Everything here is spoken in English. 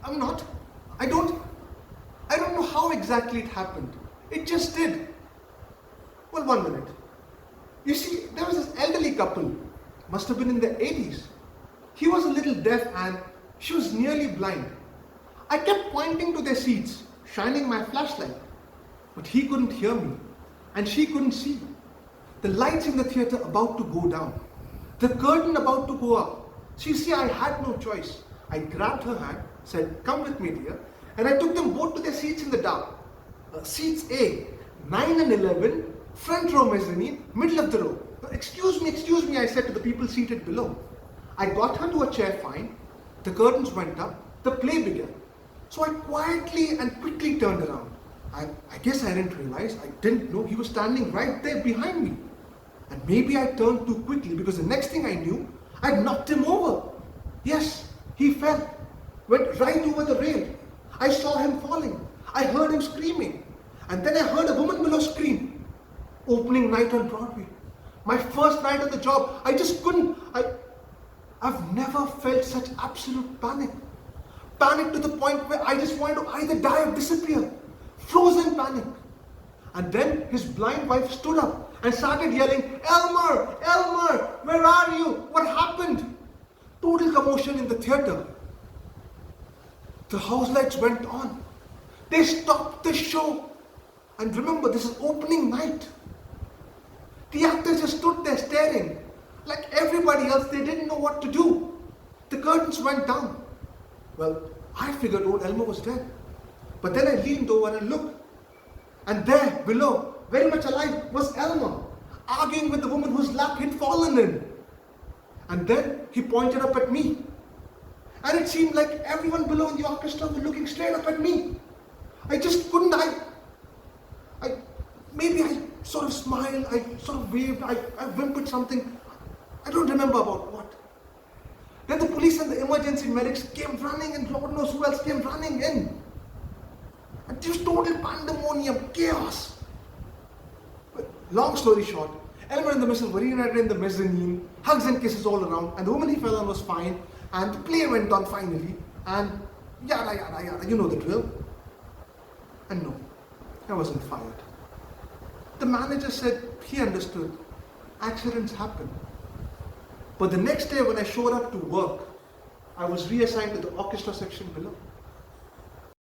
I'm not. I don't know how exactly it happened. It just did. Well, 1 minute. You see, there was this elderly couple, must have been in their 80s. He was a little deaf and she was nearly blind. I kept pointing to their seats, shining my flashlight. But he couldn't hear me and she couldn't see. The lights in the theatre about to go down. The curtain about to go up. So you see, I had no choice. I grabbed her hand, said, "Come with me, dear." And I took them both to their seats in the dark. Seats A, 9 and 11, front row mezzanine, middle of the row. Excuse me, I said to the people seated below. I got her to a chair fine. The curtains went up. The play began. So I quietly and quickly turned around. I guess I didn't realize, I didn't know he was standing right there behind me. And maybe I turned too quickly because the next thing I knew, I'd knocked him over. Yes, he fell. Went right over the rail. I saw him falling. I heard him screaming. And then I heard a woman below scream. Opening night on Broadway. My first night on the job. I just couldn't. I've never felt such absolute panic. Panic to the point where I just wanted to either die or disappear. Frozen panic. And then his blind wife stood up and started yelling, "Elmer! Elmer! Where are you? What happened?" Total commotion in the theatre. The house lights went on. They stopped the show. And remember, this is opening night. The actors just stood there staring. Like everybody else, they didn't know what to do. The curtains went down. Well, I figured old Elmer was dead. But then I leaned over and looked. And there, below, very much alive, was Elmer, arguing with the woman whose lap he'd fallen in. And then he pointed up at me. And it seemed like everyone below in the orchestra were looking straight up at me. I just couldn't, maybe I sort of smiled, I sort of waved, I whimpered something. I don't remember about what. Then the police and the emergency medics came running, and Lord knows who else came running in. And just total pandemonium, chaos. But long story short, Elmer and the missus were reunited in the mezzanine, hugs and kisses all around, and the woman he fell on was fine, and the play went on finally, and yada yada yada, you know the drill. And no, I wasn't fired. The manager said he understood. Accidents happen. But the next day when I showed up to work, I was reassigned to the orchestra section below.